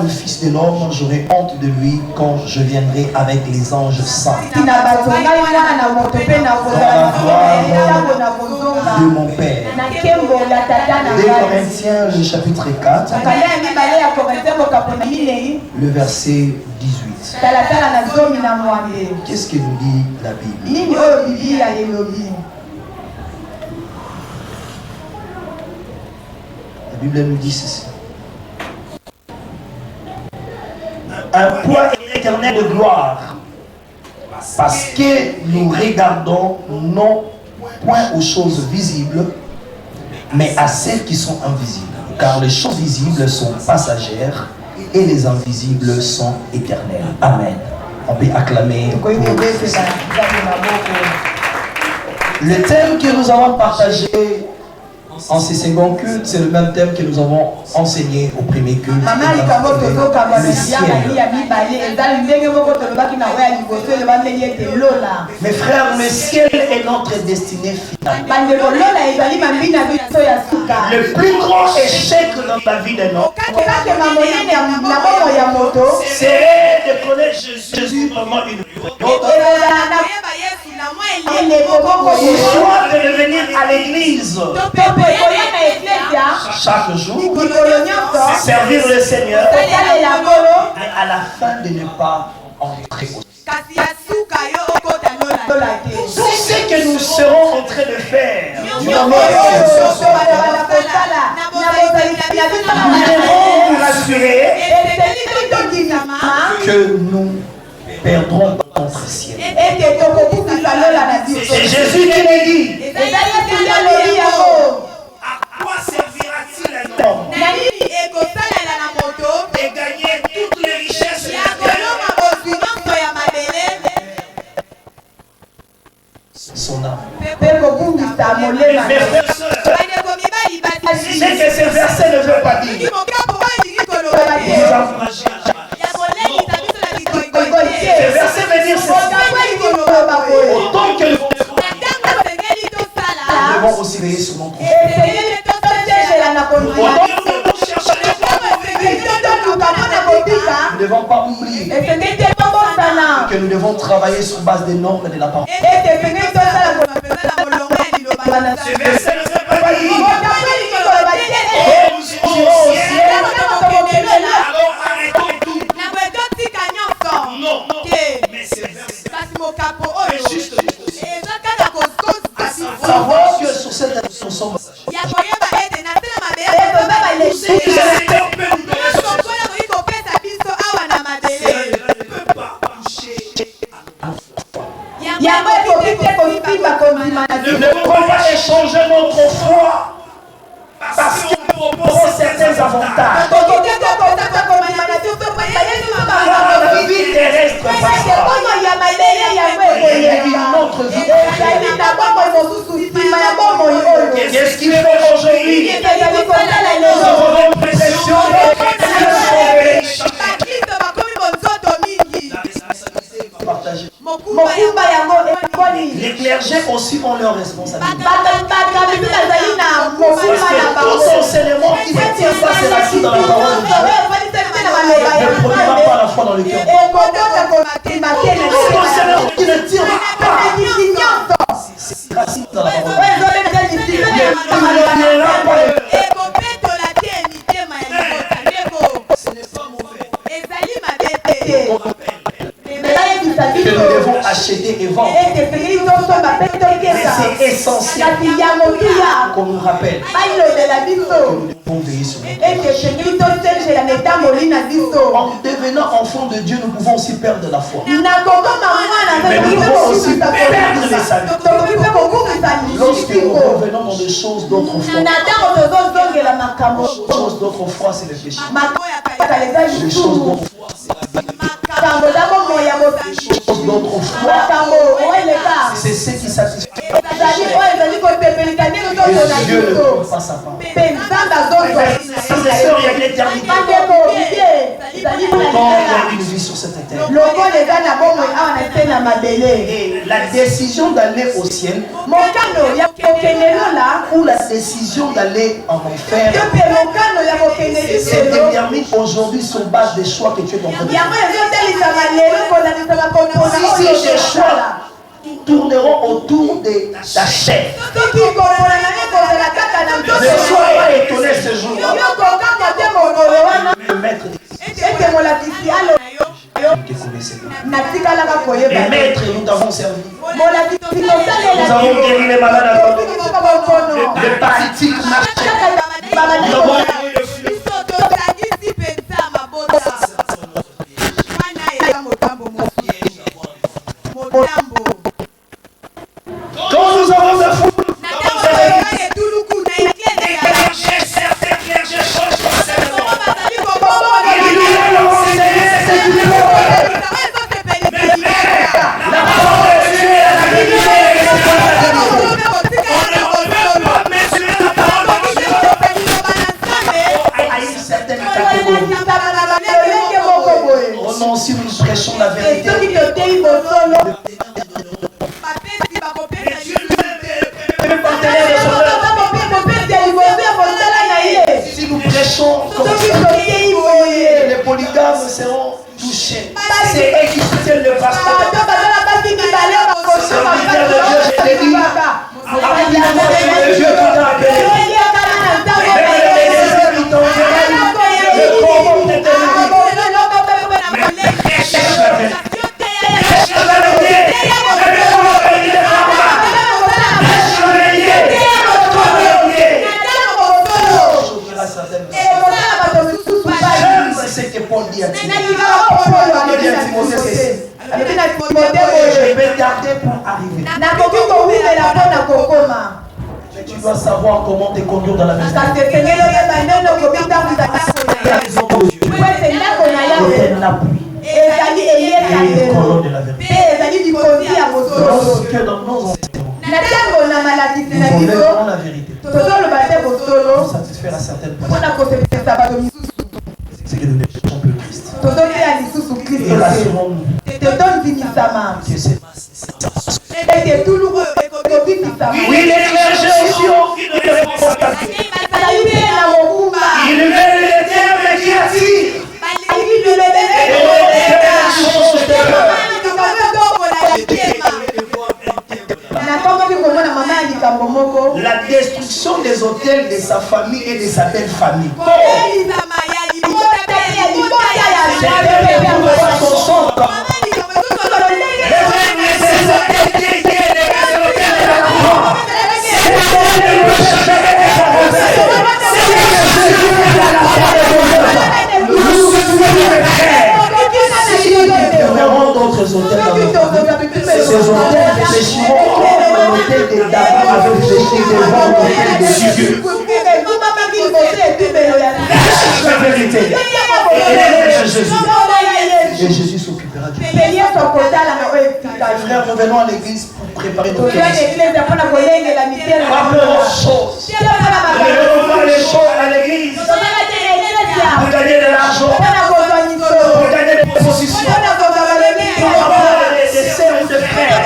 le Fils de l'homme, j'aurai honte de lui quand je viendrai avec les anges saints. Dans la gloire de mon Père. 2 Corinthiens, le chapitre 4, le verset 18. Qu'est-ce que nous dit la Bible? La Bible nous dit ceci. Un poids éternel de gloire, parce que nous regardons non point aux choses visibles, mais à celles qui sont invisibles. Car les choses visibles sont passagères et les invisibles sont éternelles. Amen. On peut acclamer. Le thème que nous avons partagé en ces seconds cultes, c'est le même thème que nous avons enseigné au premier culte. Le ciel. Mes frères, le ciel est notre destinée finale. Le plus grand échec dans la vie d'un homme, c'est de connaître Jésus pendant une il choix de venir à l'église chaque jour, servir le Seigneur, mais à la fin de ne pas entrer au tout ce que nous serons en train de faire, nous devons rassurer que nous perdrons notre ciel. C'est Jésus qui l'a dit. À quoi servira-t-il un homme de gagner toutes les richesses de la terre? Son âme. Mes frères et sœurs, c'est que ce verset ne veut pas dire. Ce verset veut dire autant que nous devons aussi veiller sur notre frère. Nous ne devons pas oublier que nous devons travailler sur base des normes de la parole. Ce verset ne veut pas dire nous irons au ciel, alors arrêtons tout. Non, mais c'est juste à savoir que sur cette terre nous sommes nous ne pouvons pas échanger notre foi parce qu'on propose certains avantages. La vie terrestre passera. Il y a une autre vie. Qu'est-ce qu'il fait aujourd'hui? Nous avons une précession partagée. Les clergés aussi ont leurs responsabilités. Parce que tout enseignement qui ne tient pas, c'est la suite dans la parole de Dieu. Ne produit pas la foi dans le cœur. Tout enseignement qui ne tient pas, c'est la suite dans la parole de Dieu. Ce n'est pas mauvais. Que nous devons acheter et vendre. Mais c'est essentiel qu'on nous rappelle que nous devons veiller sur notre. En devenant enfant de Dieu, nous pouvons aussi perdre la foi. Mais nous pouvons aussi perdre les saluts. Lorsque nous revenons dans des choses d'autrefois, les choses d'autrefois, c'est le péché. Les choses d'autrefois, c'est la vie. Les choses d'autrefois, c'est ce qui satisfait. Et Dieu ne trouve pas sa part. Il y a une éternité. Pourtant, il y a une vie sur cette terre. Et la décision d'aller au ciel ou la décision d'aller en enfer se détermine aujourd'hui sur base des choix que tu es en train de faire. Si tes choix tourneront autour de ta chair, ne sois pas étonné ce jour-là. Le maître les maîtres, nous t'avons servi. Nous avons guéri les malades, les paralysés marchaient. Quand nous avons de fou, si nous prêchons la vérité, si nous prêchons comme les polygames seront touchés. C'est eux qui soutiennent le pasteur. Serviteur de Dieu, je t'ai dit, le Dieu qui t'a appelé. Même les esprits qui t'ont envoyé, le corps de tes ce que Paul dit à Timothée. Je vais tarder pour arriver. Mais tu dois savoir comment te conduire dans la maison. Un appui. Et une colonne de la vérité. Lorsque dans nos enseignements, nous relèverons la vérité pour satisfaire à certaines personnes. C'est que nous ne prêchons plus Christ. Et rassurons-nous que c'est oui, les clergés aussi ont il veut les termes qui attirent. La destruction des hôtels de sa famille et de sa belle famille. D'autres hôtels dans notre famille. Ces hôtels fléchiront comme l'hôtel de David avait fléchi devant l'hôtel de Dieu. La vérité. Et Jésus s'occupera du frère, nous venons à l'église pour préparer notre église. Pas peur aux choses. Nous ne venons pas les choses à l'église pour gagner de l'argent, pour gagner des positions, pour avoir des sœurs ou des frères,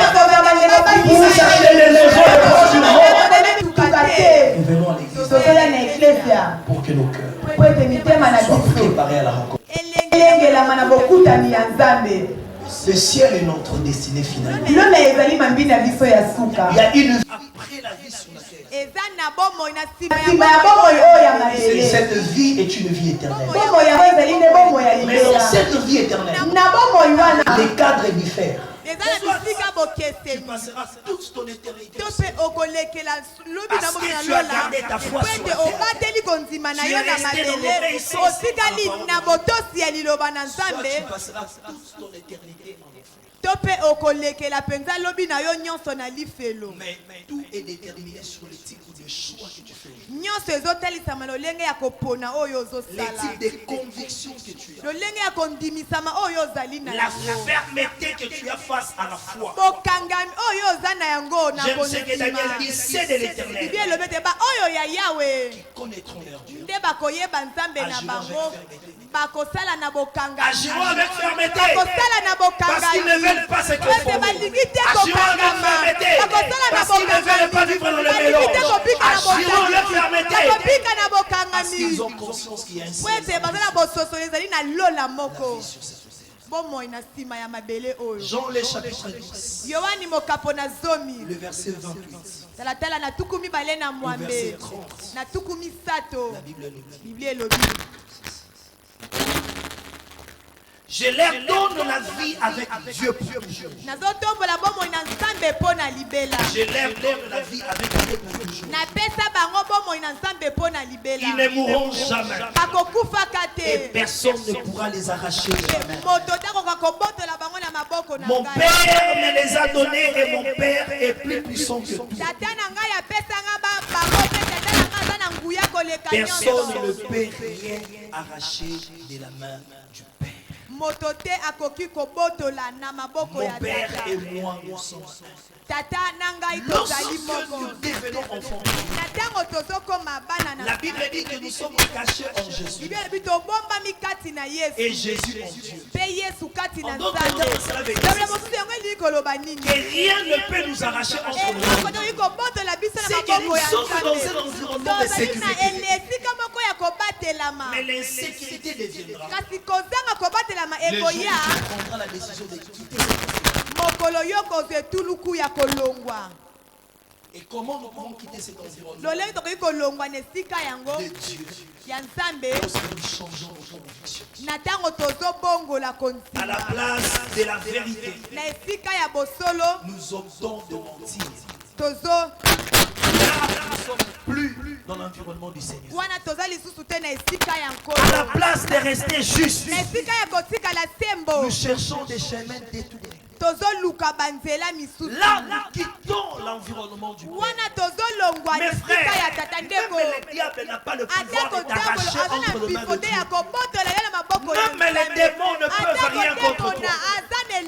pour chercher des maisons de prostitution. Nous venons à l'église pour que nos cœurs soient préparés à la rencontre. Le ciel est notre destinée finale. Il y a une vie après la vie sur la terre. Cette vie est une vie éternelle. Mais dans cette vie éternelle, les cadres diffèrent. Tu passeras toute ton éternité. Parce que tu as gardé ta foi sur la terre. Tu es resté dans l'obéissance. Tu passeras toute ton éternité en enfer. Mais tout est déterminé sur le type de choix que tu fais. nyonso ezotelisama lolenge ya kopona oyo les ozosala types de convictions que tu as, lolenge ya kondimisama oyo ozali na la yango fermeté que tu as face à la foi. bokangami oyo oza na yango na J'aime ce que Daniel dit, kondima c'est de l'éternel bible elobi ete oyo ya yawe qui connaîtront leur Dieu. nde bakoyeba nzambe na Agirons bango avec fermeté. bakosala na bokangami Agirons avec fermeté. bakosala na Parce qu'ils ne veulent pas se conformer. balingi te Agirons avec kokangama fermeté. bakosala na Parce qu'ils ne veulent pas vivre dans le mélange. balingi te kopika na Agirons avec fermeté. bakopika na Parce bokangami qu'ils ont conscience qu'il y a un po ciel ete bazala bososo ezali na lola moko sur cette terre. bomoi na nsima ya mabele oyo Jean le chapitre 10, yohani mokapo na zomi le verset 28. talatala na tuku mibale na mwambe Verset 30. na tuku misato La Bible nous dit, biblia elobi je leur donne la vie avec Dieu pour toujours. nazotombola bomoi na nzambe mpo na libela Je leur donne la vie avec Dieu pour toujours. napesa bango bomoi na nzambe mpo na libela Ils ne mourront jamais. bakokufaka Et te personne ne pourra les arracher de la main. moto takoka kobotola bango na maboko na Mon ngai Père me les a donnés et mon Père est plus puissant que tout. tata na ngai apesanga bango mpe tata na ngai aza na nguya koleka Personne ne nyonso peut rien arracher de la main du Père. moto te akoki kobotola na maboko Mon ya Père tata et moi, nous sommes. tata na ngai Lorsque tozali moko nous devenons enfants, na ntango tozokoma bana na la Bible dit que nous sommes cachés en Jésus. biblia elobi tobombami kati na Et yesu Jésus en Dieu. mpe yesu kati na En d'autres nzambe termes, cela veut dire tabula mosusu yango elingi koloba nini que rien ne peut nous arracher entre nous. eloko tokoki kobotola biso na C'est que maboko nous ya sommes dans un nzambe environnement de tozali na sécurité. esika moko ya kobatelama Mais l'insécurité deviendra kasi kozanga kobatelama le jour où ekoya tu prendras la décision de quitter cette société. mokolo yo kozwa etuluku ya kolongwa Et comment nous pouvons quitter cet environnement lolenge tokoki kolongwa na esika yango de Dieu ya nzambe lorsque nous changeons nos convictions? na ntango tozobongola À konsima la place de la vérité, na esika ya bosolo nous optons de mentir. tozo Là, nous ne sommes plus dans l'environnement du Seigneur. wana toza lisusu te na esika ya À la nkolo place de rester juste, na esika ya kotikala sembo nous cherchons des chemins détournés. tozoluka banzela misusu Là, nous quittons l'environnement du Père. wana tozolongwa na Mes esika ya frères, tata même ndeko le diable n'a pas le ata pouvoir de kotambola t'arracher aza entre na les mains de bifode Dieu. ya kobotola ye na maboko ya Même les démons ne peuvent rien contre toi.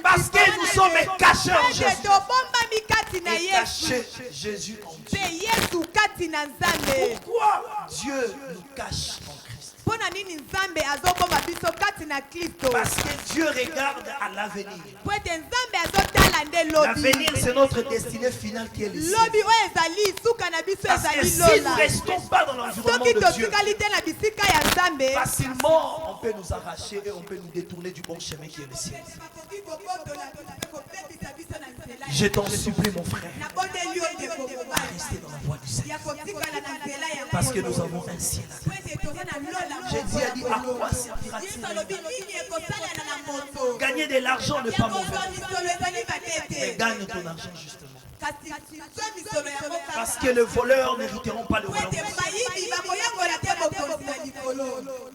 Parce que nous sommes cachés en Jésus. tobombami kati na Et yesu cacher Jésus en Dieu. mpe yesu kati na nzambe Pourquoi Dieu nous cache en Christ? mpo na nini nzambe azobomba biso kati na kristo Parce que Dieu regarde à l'avenir. po ete nzambe azotala nde lobi L'avenir, c'est notre destinée finale qui est le ciel. lobi oyo ezali suka na biso Parce que ezali si nous ne lola restons pas dans l'environnement soki de Dieu, totikali te na bisika ya nzambe facilement on peut nous arracher et on peut nous détourner du bon chemin qui est le ciel. bakoki kobotola to mpe kobebisa biso na nzela Je t'en supplie, mon frère, nabondeli yo ndeko restez dans la voie du Seigneur. ya kotikala na nzela ya Parce que nous avons un ciel à po ete toza na lola Jésus a dit à quoi servira-t-il yesu alobi nini ekosalana na moto Gagner de l'argent n'est pas mauvais. yakozwa misolo ezali Mais batete gagne ton argent justement. kasi zwa misolo yango Parce que les voleurs n'hériteront pas le po royaume. ete bayibi bakoyangola te bokonzi na likolo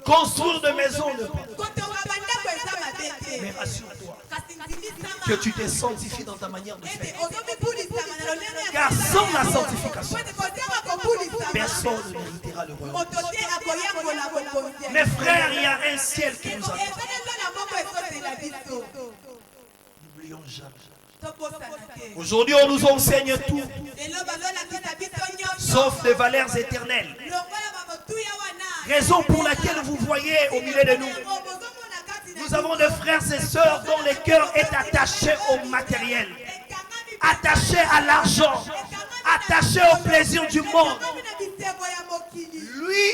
Construire de maisons ne pas. kotonga bandako eza mabe Mais te rassure-toi kasi ndimisama que tu t'es sanctifié dans ta manière de ete faire. ozomipulisama na lolenge ya Car sans la sanctification, po ete kozenga kopulisama personne ne n'héritera le royaume. moto te akoyangola bokonzi ya Mes frères, il y a un ciel qui nous attend. ezali lola moko ezozela biso N'oublions jamais. tobosana te Aujourd'hui, on nous enseigne tout, lelo bazolakisa biso nyonso sauf des valeurs éternelles. longola bamotuya wana Raison pour laquelle vous voyez au milieu de nous, nous avons des frères et sœurs dont le cœur est attaché au matériel, attaché à l'argent, attaché au plaisir du monde. Lui,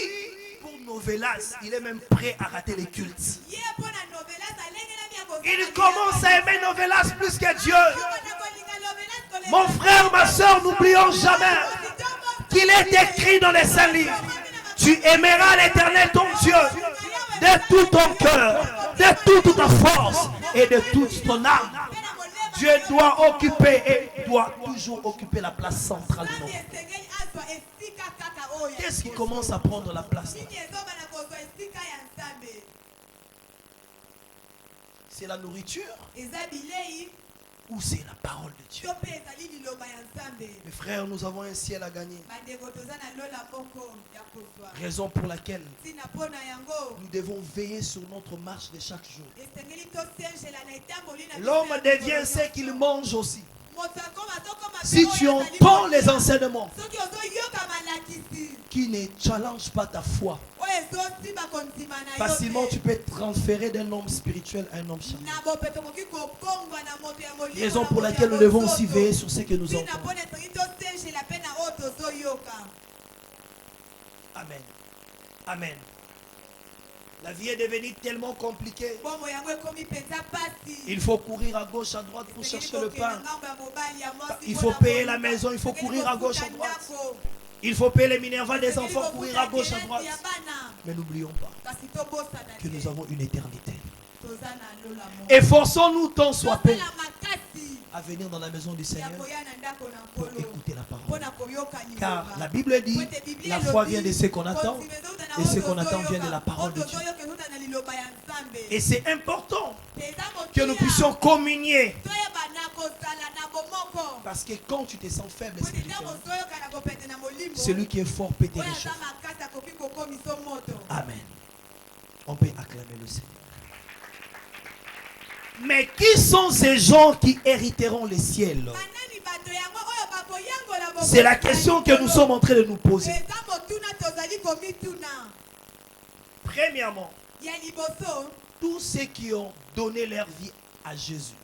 pour Novelas, il est même prêt à rater les cultes. Il commence à aimer Novelas plus que Dieu. Mon frère, ma soeur, n'oublions jamais qu'il est écrit dans les saints livres. Tu aimeras l'Éternel ton Dieu de tout ton cœur, de toute ta force et de toute ton âme. Dieu doit occuper et doit toujours occuper la place centrale de nos vies. Qu'est-ce qui commence à prendre la place? C'est la nourriture. où c'est la parole de Dieu. to mpe ezali liloba ya Nzambe. Mes frères, nous avons un ciel à gagner. Bandeko toza na lola moko ya kozwa. Raison pour laquelle Ntina mpona yango nous devons veiller sur notre marche de chaque jour. esengeli tosergela na etamboli na biso L'homme ya devient mikolo ce qu'il nyonso. mange aussi. Moto azokoma mpe Si oyo tu azali entends les kolia. enseignements Soki ozoyoka malakisi qui ne challengent pas ta foi, oyo ezosimba kondima na yo facilement tu te. peux transférer d'un homme spirituel à un homme charnel. Na bope tokoki kobongwa na moto ya molimo Raison na pour moto laquelle ya nous devons bosoto. aussi veiller sur ce que nous Ntina entendons. mpona esengeli tosergela mpe na oyo tozoyoka. Amen. Amen. La vie est devenue tellement compliquée. Bombo yango ekomi mpenza pasi. Il faut courir à gauche, à droite pour Esengeli chercher le kokende pain. ngambo ya mobali ya mwasi Il mpona faut payer koluka. la maison, il faut Esengeli courir à gauche, à kofuta droite. ndako. Il faut payer les minervales des Esengeli enfants, courir à kofuta gauche, à kelasi droite. ya bana. Mais n'oublions pas Kasi tobosana que te. nous avons une éternité. Toza na lola moko. Efforçons-nous tant soit peu Tosala makasi à venir dans la maison du ya Seigneur koya na ndako na pour nkolo écouter la parole. mpona koyoka Car liloba. la Bible dit, Pote Biblia la elobi, foi vient de ce qu'on attend, kondima ezouta na et ce oyo qu'on attend tozoyoka, vient de la parole de oyo Dieu. tozoyoka ezouta na liloba ya Nzambe. Et c'est important Eza que nous motuya, puissions communier. toyeba na kozala na bomoko. Parce que quand tu te sens faible Pote ntango spirituellement, toyoka na kopete na molimo, celui qui est fort peut te oyo aza réchauffer. makasi akoki kokomisa moto. Amen. On peut acclamer le Seigneur. Mais qui sont ces gens qui hériteront les ciels? Banani bato yango oyo bakoyangola bokosi C'est la ya question que likolo. nous sommes en train de nous poser. Eza motuna tozali komituna. Premièrement, Ya liboso, tous ceux qui ont donné leur vie à Jésus.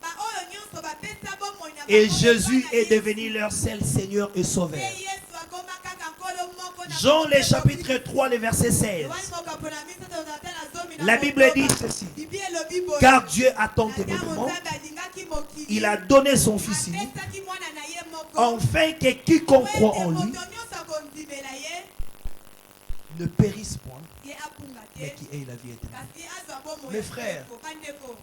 ba oyo nyonso bapesa bomoi na Et bango Jésus mpona est Yesu. devenu leur seul Seigneur et Sauveur. Mpe Yesu akoma kaka nkolo moko na Jean moko le mpe chapitre mobimisi. 3, le verset 16. Yohane mokambo na misato tozala na zomi na La Bible motoba. dit ceci. Biblia elobi boye. Car Dieu a tant Na aimé ntango le monde, Nzambe alingaki mokili, il a donné son Fils unique, apesaki mwana na ye moko, afin que quiconque po croit ete en lui moto nyonso akondimela ye, ne périsse point, ye apunga mais te, qui ait la vie éternelle. kasi azwa bomoi Mes ya frères, seko. Bandeko,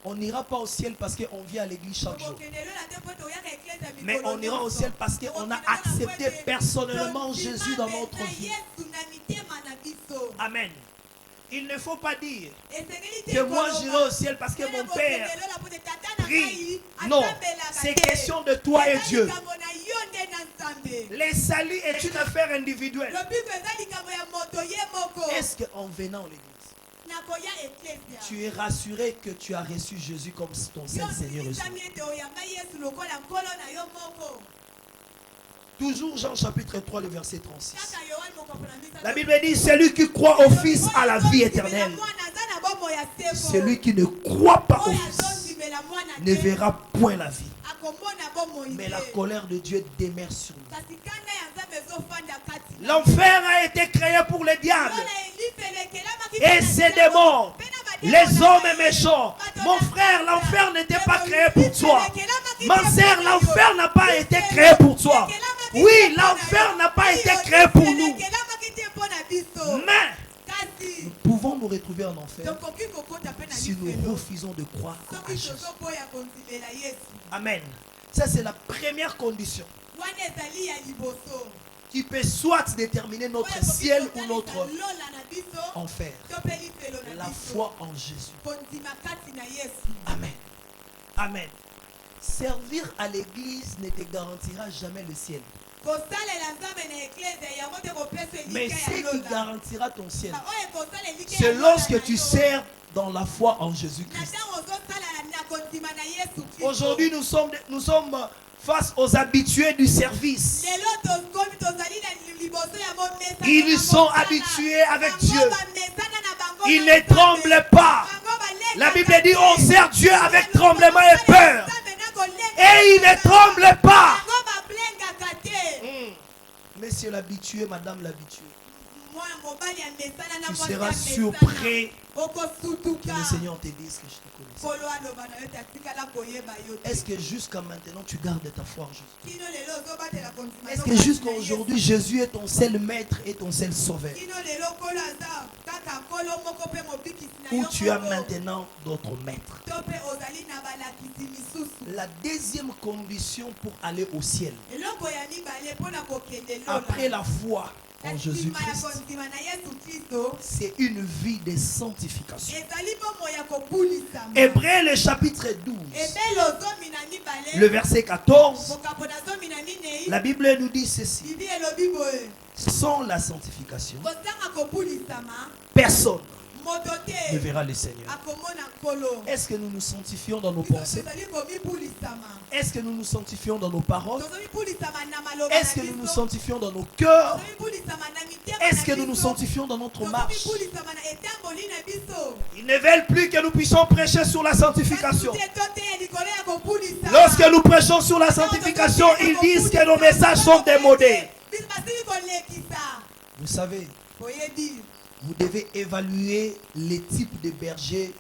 On n'ira pas au ciel parce qu'on vient à l'église chaque jour. tokokende lola te po toyaka eklezia Mais mikolo on ira au nyonso. ciel parce qu'on a accepté personnellement Jésus dans notre vie. Yesu na mitema na biso. Amen. Il ne faut pas dire Esengeli te que moi koloba, j'irai au ciel parce que tala mon kokende père lola po te tata na prie. ngai Non, asambelaka c'est te. question de toi et Eza Dieu. likambo na yo nde na Nzambe. Le salut est une affaire individuelle. Lobiko eza likambo ya moto ye moko. Est-ce qu'en venant à l'église, Nakoya eklezia. tu es rassuré que tu as reçu Jésus comme ton seul Yo Seigneur et silisami Sauveur? ete oyamba Yesu lokola nkolo na yo moko. Toujours Jean chapitre 3, le verset 36. Kaka Yohane mokambo na misato. La Bible dit, celui qui croit au Fils a la vie éternelle. Mwana aza na bomoi ya seko. Celui qui ne croit pas au Oyo Fils azondimela mwana ne te, verra point la vie. akomona bomoi Mais te. la colère de Dieu demeure sur nous. Kasi kanda ya Nzambe ezofanda kati na L'enfer a été créé pour le diable Lola elifele ekelamaki et mpe na ses diabo, démons, mpe na bademons les na hommes ye. méchants. Bato Mon na frère, nzela. l'enfer n'était Mpe pas créé bolifele pour toi. ekelamaki Ma mpe sœur, mpo na l'enfer yo. n'a pas été Lifele créé pour toi. ekelamaki Oui, mpe mpo na l'enfer yo. n'a pas été Iyo, créé pour lifele nous. ekelamaki te mpo na biso. Mais Kasi nous pouvons nous retrouver en enfer tokoki kokota mpe na si nous lifelo refusons de croire à soki Jésus. tozoboya kondimela Yesu. Amen. Ça, c'est la première condition Wana ezali ya liboso. qui peut soit déterminer notre Oyo ciel ekoki ou notre kotalisa lola na biso, enfer. to mpe lifelo na La biso. foi en Jésus. Kondima kati na Yesu. Amen. Amen. Servir à l'église ne te garantira jamais le ciel. Kosalela Nzambe na eklezia yango te kopesa Mais elika ce ya qui lola. garantira ton ciel, Ba oyo ekosala elika ya c'est lola lorsque na tu yo. sers dans la foi en Na Jésus-Christ. ntango ozosala na kondima na Yesu Kristo. Aujourd'hui, nous sommes face aux habitués du service. Lelo tokomi tozali na liboso ya bomesana Ils na sont mosala. habitués avec Bango Dieu. bamesana na bango Ils na ne Nzambe. tremblent pas. Bango balekaka La Bible dit, on te. sert Dieu avec Bango tremblement et basala peur. Nzambe na kolenga Et ils ne Nzambe. tremblent pas. Bango bablengaka te. Monsieur l'habitué, madame l'habituée, Mwana mobali amesana na tu mwasi seras amesana. surpris que Okosutuka. le Seigneur te dise que je te connais. Nkolo aloba na yo te atikala koyeba yo te. Est-ce que jusqu'à maintenant tu gardes ta foi en Jésus? Kino lelo ozobatela kondima Est-ce yo que kati jusqu'à na Yesu. aujourd'hui Jésus est ton seul maître et ton seul sauveur? Kino lelo nkolo aza kaka nkolo moko mpe mobikisi na Ou yo tu as moko. maintenant d'autres maîtres? To mpe ozali na balakisi misusu. La deuxième condition pour aller au ciel, Eloko ya mibale mpona kokende lola. après la foi en Na nsima ya Jésus-Christ, kondima na Yesu Kristo, c'est une vie de sanctification. sanctification. ezali bomoi ya kobulisama. Hébreux le chapitre 12, ebele ozomi na mibale le verset 14, mokambo na zomi na minei la Bible nous dit ceci. bibi elobi boye Sans la sanctification, kosanga kobulisama personne moto ne te verra le Seigneur. akomona nkolo. Est-ce que nous nous sanctifions dans nos biso pensées? tozali komibulisama. Est-ce que nous nous sanctifions dans nos paroles? tozomibulisama na maloba Est-ce que na nous nous biso. sanctifions dans nos cœurs? tozomibulisama na mitema Est-ce na que nous nous biso. sanctifions dans notre marche? tozomibulisama na etamboli na biso. Ils ne veulent plus que nous puissions prêcher sur la sanctification. Kasi te toteya likolo ya kobulisama. Lorsque nous prêchons sur la sanctification, ils disent que nos messages sont démodés. biso basili kolekisa. Vous savez, boyebi vous devez évaluer les types de bergers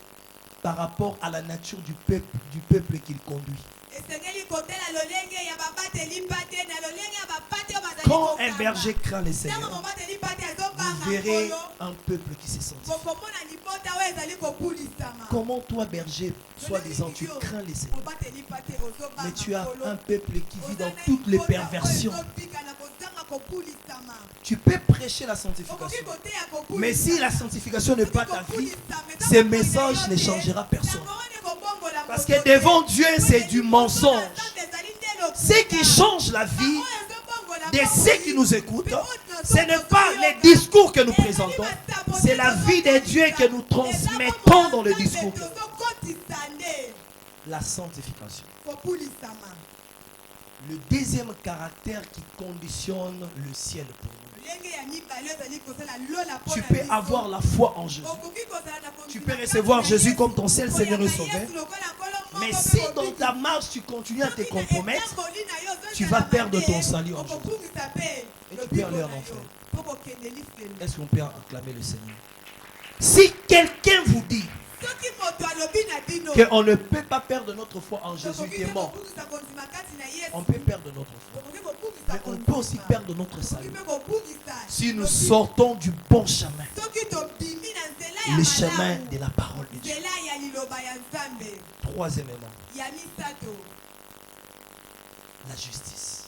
par rapport à la nature du peuple qu'il conduit. esengeli kotela lolenge ya babateli mpate na lolenge ya bapate oyo bazali Quand kokanga. un berger craint le ntango Seigneur, mobateli mpate vous azobanga verrez nkolo un peuple qui se sanctifie. bokomona libota oyo ezali kobulisama. Comment toi, berger, soi-disant, tu crains le Seigneur, mobateli mpate ozobanga mais tu as nkolo. un peuple qui vit dans Ozana toutes les libota oyo perversions. ezobikana kozanga kobulisama. Tu peux prêcher la Okoki sanctification, koteya kobulisama. mais si la sanctification n'est pas ta vie, Kobulisama, ce message ne changera personne. yango wana ekobongola Parce moto que te. devant Dieu, c'est du mensonge. Nzambe ezali nde lokuta. Ce qui change la vie Yango ezobongola de bomoi. ceux qui nous écoutent, ce n'est pas les discours que nous présentons, c'est la vie de Dieu que nous transmettons dans le discours. La sanctification. Le deuxième caractère qui conditionne le ciel pour nous. Tu peux avoir la foi en Jésus. Tu peux recevoir Jésus comme ton seul Seigneur et Sauveur. Mais si dans ta marche tu continues à te compromettre, tu vas perdre ton salut en Jésus. Et tu peux aller en enfer. Est-ce qu'on peut acclamer le Seigneur? Si quelqu'un vous dit qu'on ne peut pas perdre notre foi en Jésus, il est mort. On peut perdre notre foi. Mais on peut aussi perdre notre salut. Si nous sortons du bon chemin, le chemin de la parole de Dieu. Troisièmement, la justice.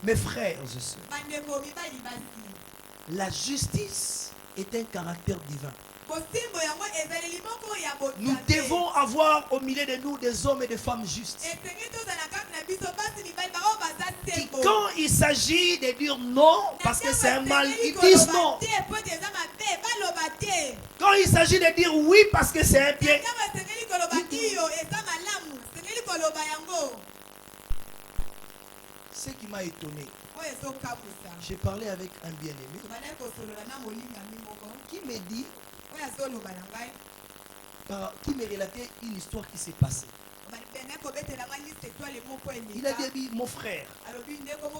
Mes frères et sœurs, la justice est un caractère divin. Nous devons avoir au milieu de nous des hommes et des femmes justes. Qui, quand il s'agit de dire non, parce que c'est un mal, ils disent non. Quand il s'agit de dire oui, parce que c'est un bien, ce qui m'a étonné, j'ai parlé avec un bien-aimé qui me dit, qui me relatait une histoire qui s'est passée. Il a dit, mon frère,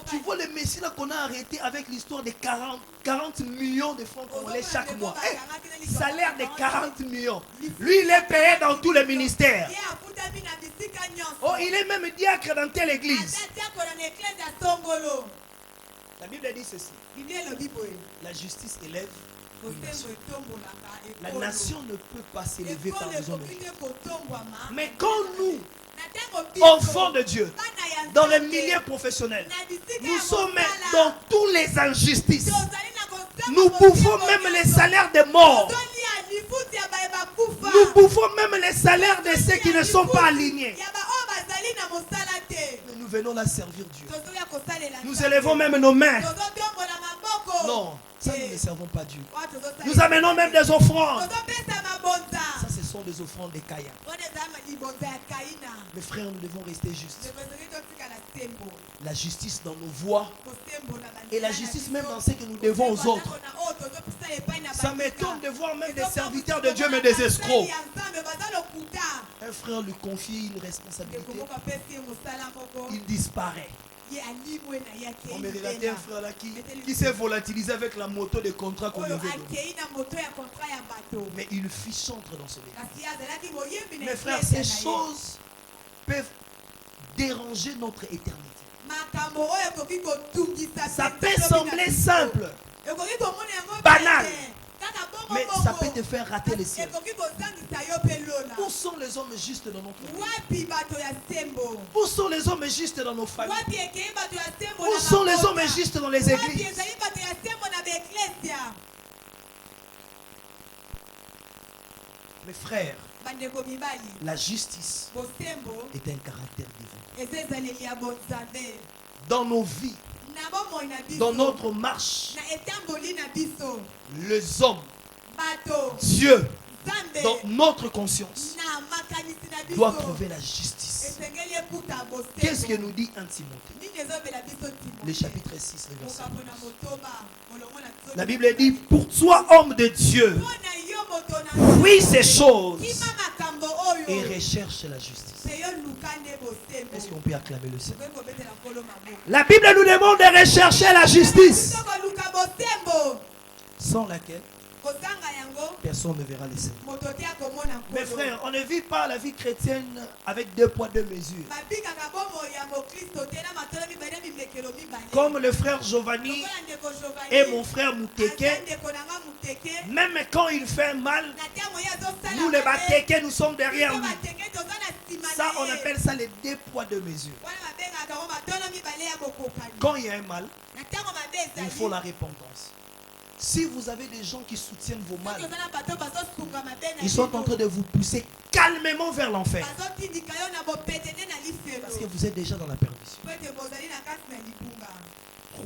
tu vois le Messie là qu'on a arrêté avec l'histoire de 40 millions de francs congolais chaque mois. Salaire de 40 millions. Lui, il est payé dans tous les ministères. Oh, il est même diacre dans telle église. La Bible dit ceci. La justice élève une nation. La nation ne peut pas s'élever par les hommes. Mais quand nous, enfants de Dieu, dans les milieux professionnels, nous sommes dans toutes les injustices. Nous bouffons même les salaires des morts. Nous bouffons même les salaires de ceux qui ne sont pas alignés. Mais nous venons là servir Dieu. Nous élevons même nos mains. Non, ça nous ne servons pas Dieu. Nous amenons même des offrandes. Ça, ce sont des offrandes de Caïn. Mes frères, nous devons rester justes. La justice dans nos voies et la justice même dans ce que nous devons aux autres. Ça m'étonne de voir même des serviteurs de Dieu mais des escrocs. Un frère lui confie une responsabilité. Il disparaît. On me relatait un frère là qui s'est volatilisé avec la moto de contrat qu'on avait donné. Mais il fit chantre dans ce délire. Mes frères, ces choses peuvent déranger notre éternité. Ça peut sembler simple, banal, mais ça peut te faire rater le ciel. Où sont les hommes justes dans notre vie? Où sont les hommes justes dans nos familles? Où sont les hommes justes dans les églises? Mes frères, bandeko mibali la justice bosembo est un caractère divin. eza ezaleli ya bonzambe Dans nos vies, na bomoi na biso dans notre marche, na etamboli na biso les hommes, bato Dieu, nzambe dans notre conscience, na makanisi na doit biso trouver la justice. esengeli ekuta Qu'est-ce que bosembo nous dit 1 Timothée? nini ezobela biso Le timote chapitre 6, le verset mokambo 12. na motoba molongo na biso La Bible dit, pour toi, homme de Dieu, mpo na yo moto na fuis ces choses kima makambo et oyo recherche la justice. pe yo luka nde bosembo Est-ce qu'on peut acclamer le Seigneur? okoki kobetela nkolo maboko La Bible nous demande de rechercher la justice, biso koluka bosembo sans laquelle kozanga yango personne ne verra le Seigneur. moto te akomona Mes nkolo frères, on ne vit pas la vie chrétienne avec 2 poids 2 mesures. babikaka bomoi ya mokristo te na matolo mibale na bimekelo mibale Comme le frère Giovanni lokola ndeko Giovanni et mon frère aza Mouteke, ndeko nanga moteke même quand il fait mal, na ntango ye azosala nous les Bateke, nous sommes derrière biso lui. bateke toza na nsima Ça, na on ye appelle ça les 2 poids 2 mesures. wana babengaka ngo matolo mibale ya bokokani Quand il y a un mal, na ntango mabe il faut ezali la repentance. Si vous avez des gens qui soutiennent vos mal, soki oza na bato bazosunga mabe na ils sont en train de vous pousser calmement vers l'enfer. bazotindika yo na bopete nde na Parce que lifelo vous êtes déjà dans la perdition. po ete bozali na kati na libunga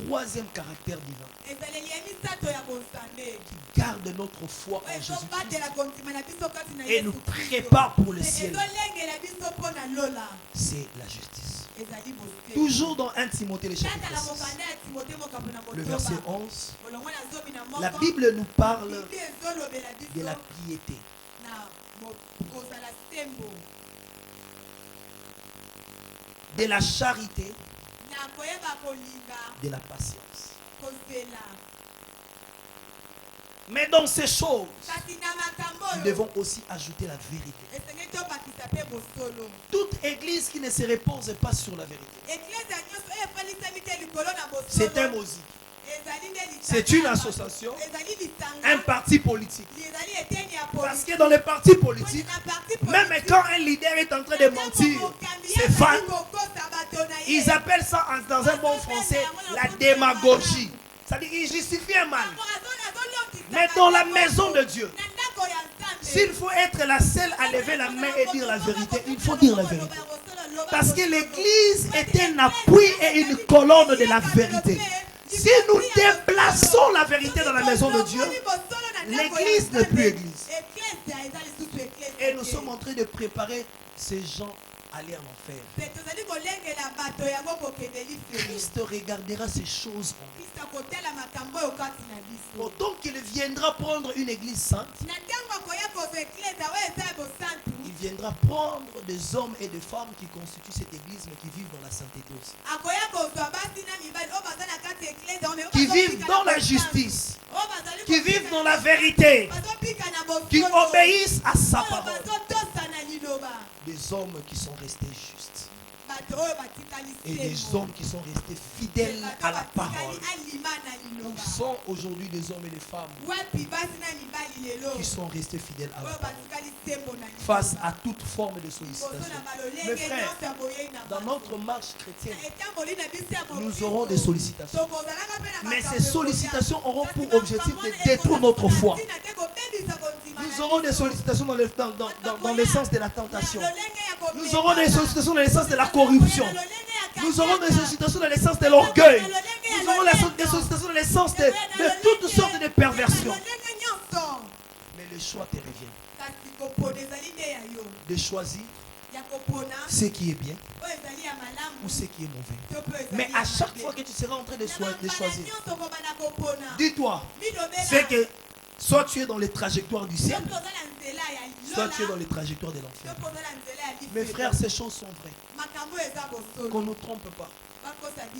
Troisième caractère divin ezaleli ya misato ya bonzambe qui garde notre foi en oyo Jésus-Christ ezobatela kondima na biso kati na et nous yesu kristo prépare pour le ciel, ezolengela biso mpo na lola c'est la justice. ezali bosembo Toujours dans 1 Timothée, le kaka chapitre na 6, mokanda ya timote mokambo na le verset motoba 11, molongo na zomi na la moko Bible nous parle bible ezolobela de biso la piété, na kozala sembo de la charité, na koyeba kolinga de la patience. kozela Mais dans ces choses, kasi na makambo nous oyo devons aussi ajouter la vérité. esengeli tobakisa mpe bosolo Toute église qui ne se repose pas sur la vérité, eglize nyonso oyo efalisami te likolo na c'est un bosolo musique, ezali nde litanga c'est une association, ezali litanga un parti politique. ezali eteni ya Parce polisi que dans les partis politiques, na parti même quand un leader est en train de mentir, ses fans, ils appellent ça dans un bon français la démagogie. C'est-à-dire qu'ils justifient un mal. Mais dans la maison de Dieu, s'il faut être la seule à lever la main et dire la vérité, il faut dire la vérité. Parce que l'église est un appui et une colonne de la vérité. Si nous déplaçons la vérité dans la maison de Dieu, l'église n'est plus église. Et nous sommes en train de préparer ces gens à aller en enfer. Christ regardera ces choses en nous. Autant qu'il viendra prendre une église sainte, il viendra prendre des hommes et des femmes qui constituent cette église mais qui vivent dans la sainteté aussi. Qui vivent dans la justice, qui vivent dans la vérité, qui obéissent à sa parole. Des hommes qui sont restés justes et des hommes qui sont restés fidèles à la parole. Où sont aujourd'hui des hommes et des femmes qui sont restés fidèles à la parole face à toute forme de sollicitation? Mes frères, dans notre marche chrétienne, nous aurons des sollicitations. Mais ces sollicitations auront pour objectif de détruire notre foi. Nous aurons des sollicitations dans le sens de la tentation. Nous aurons des sollicitations dans le sens de la corruption. Nous aurons des sollicitations dans le sens de l'orgueil. Nous aurons des sollicitations dans le sens de toutes sortes de perversions. Mais le choix te revient de choisir ce qui est bien ou ce qui est mauvais. Mais à chaque fois que tu seras en train de choisir, dis-toi, c'est que soit tu es dans les trajectoires du ciel, soit tu es dans les trajectoires de l'enfer. Mes frères, ces choses sont vraies. Qu'on ne nous trompe pas.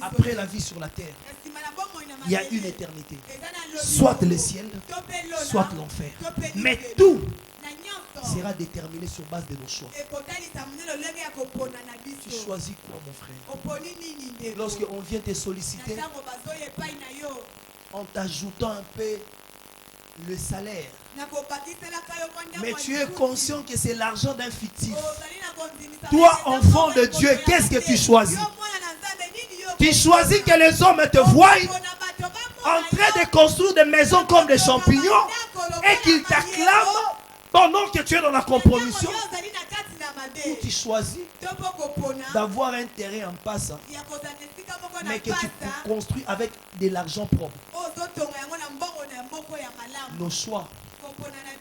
Après la vie sur la terre, il y a une éternité. Soit le ciel, soit l'enfer. Mais tout sera déterminé sur base de nos choix. Tu choisis quoi, mon frère? Lorsqu'on vient te solliciter, en t'ajoutant un peu le salaire, mais tu es conscient que c'est l'argent d'un fictif. Toi, enfant de Dieu, qu'est-ce que tu choisis? Tu choisis que les hommes te voient en train de construire des maisons comme des champignons et qu'ils t'acclament Pendant que tu es dans la compromission, où tu choisis d'avoir un terrain en passant, mais que tu construis avec de l'argent propre. Nos choix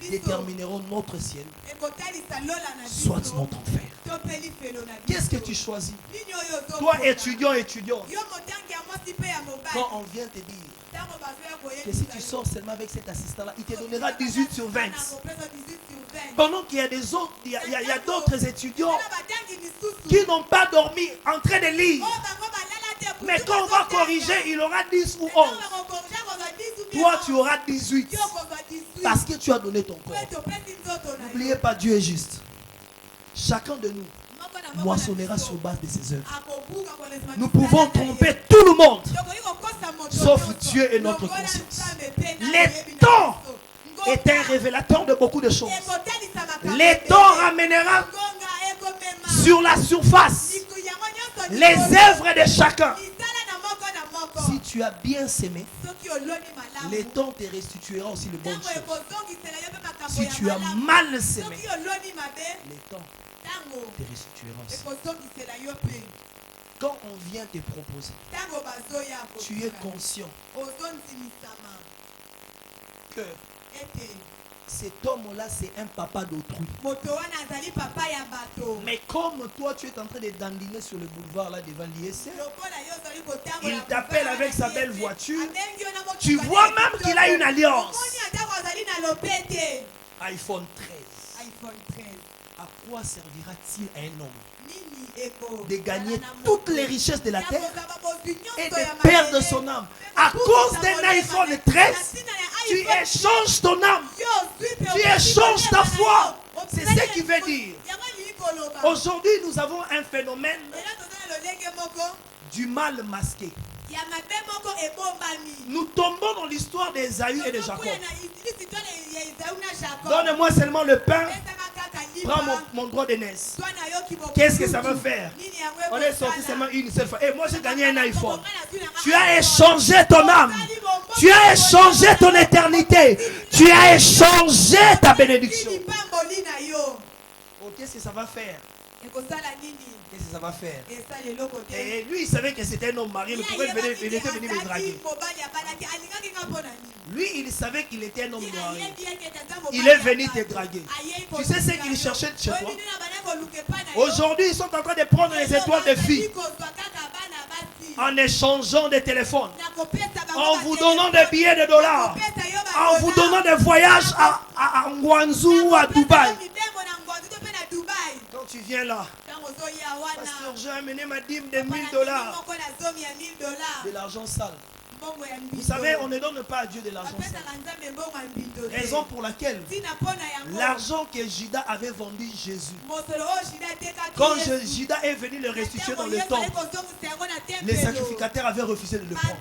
détermineront notre ciel, soit notre enfer. Qu'est-ce que tu choisis? Toi, étudiant, quand on vient te dire que si tu sors seulement avec cet assistant-là, il te donnera 18 sur 20. Pendant qu'il y a des autres, il y a d'autres étudiants qui n'ont pas dormi en train de lire. Mais quand on va corriger, il aura 10 ou 11. Toi, tu auras 18. Parce que tu as donné ton corps. N'oubliez pas, Dieu est juste. Chacun de nous moissonnera sur base de ses œuvres. Nous pouvons tromper tout le monde, sauf Dieu et notre conscience. Les temps est un révélateur de beaucoup de choses. Les temps ramènera sur la surface les œuvres de chacun. Si tu as bien sémé, les temps te restituera aussi les bonnes choses. Si tu as mal sémé, les temps te restituera aussi. Quand on vient te proposer, tu es conscient que cet homme-là, c'est un papa d'autrui. Mais comme toi, tu es en train de dandiner sur le boulevard là devant l'ISC, il t'appelle avec sa belle voiture. Tu vois même qu'il a une alliance. iPhone 13. À quoi servira-t-il à un homme de gagner toutes les richesses de la terre et de perdre son âme? À cause d'un iPhone 13, tu échanges ton âme. Tu échanges ta foi. C'est ce qu'il veut dire. Aujourd'hui, nous avons un phénomène du mal masqué. Nous tombons dans l'histoire d'Ésaü et de Jacob. Donne-moi seulement le pain. Prends mon droit d'aînesse. Qu'est-ce que ça va faire? On est sorti seulement une seule fois. Et moi j'ai gagné un iPhone. Tu as échangé ton âme. Tu as échangé ton éternité. Tu as échangé ta bénédiction. Oh, qu'est-ce que ça va faire? Qu'est-ce que ça va faire? Et lui, il savait que c'était un homme marié. Il était venu me draguer. Lui, il savait qu'il était un homme marié. Il est venu te draguer. Tu sais ce qu'il cherchait chez toi? Aujourd'hui, ils sont en train de prendre les étoiles de filles en échangeant des téléphones, en vous donnant des billets de dollars, en vous donnant des voyages à Guangzhou ou à Dubaï. Quand tu viens là, pasteur, j'ai amené ma dîme de $1000. De l'argent sale. Vous savez, on ne donne pas à Dieu de l'argent sale. Raison pour laquelle l'argent que Judas avait vendu Jésus, quand Judas est venu le restituer dans le temple, les sacrificateurs avaient refusé de le prendre.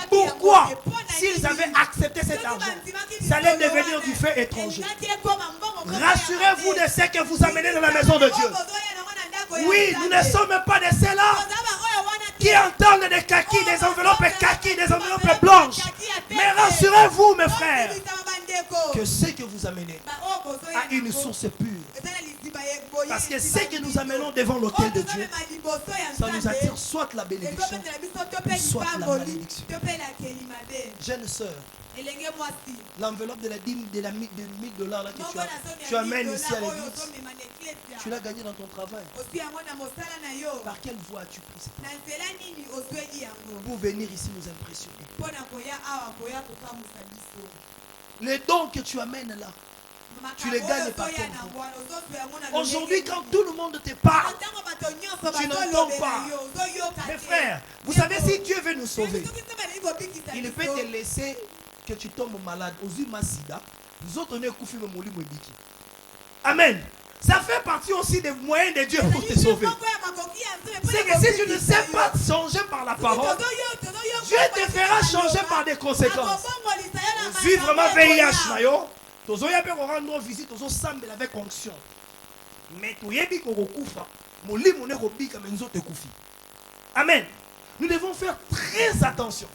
Pourquoi? S'ils avaient accepté cet argent, ça allait devenir du fait étranger. Rassurez-vous de ce que vous amenez dans la maison de Dieu. Oui, nous ne sommes pas de ceux-là qui entendent des kakis, des enveloppes kakis, des enveloppes blanches. Mais rassurez-vous, mes frères, que ce que vous amenez a une source pure. Parce que ce que nous amenons devant l'autel de Dieu, ça nous attire soit la bénédiction, soit la malédiction. Jeune sœur, l'enveloppe de la dîme de $1000 là que tu amènes ici à l'église, tu l'as gagné dans ton travail. Par quelle voie as-tu pris cette pour venir ici nous impressionner? Les dons que tu amènes là, tu les gagnes par quelle voie? Aujourd'hui, quand tout le monde te parle, tu n'entends pas. Mes frères, vous savez, si Dieu veut nous sauver, il peut te laisser que tu tombes malade. Nous autres, on est couffés de Moli Mwebiki. Amen. Ça fait partie aussi des moyens de Dieu pour te sauver. C'est que si tu ne sais pas changer par la parole, Dieu te fera changer par des conséquences. Vivre ma VIH, tozo yabe ko rendre visite, tozo semble avec onction. Mais to yebi ko kufa, moli mone ko bika menzo te kufi. Amen. Nous devons faire très attention.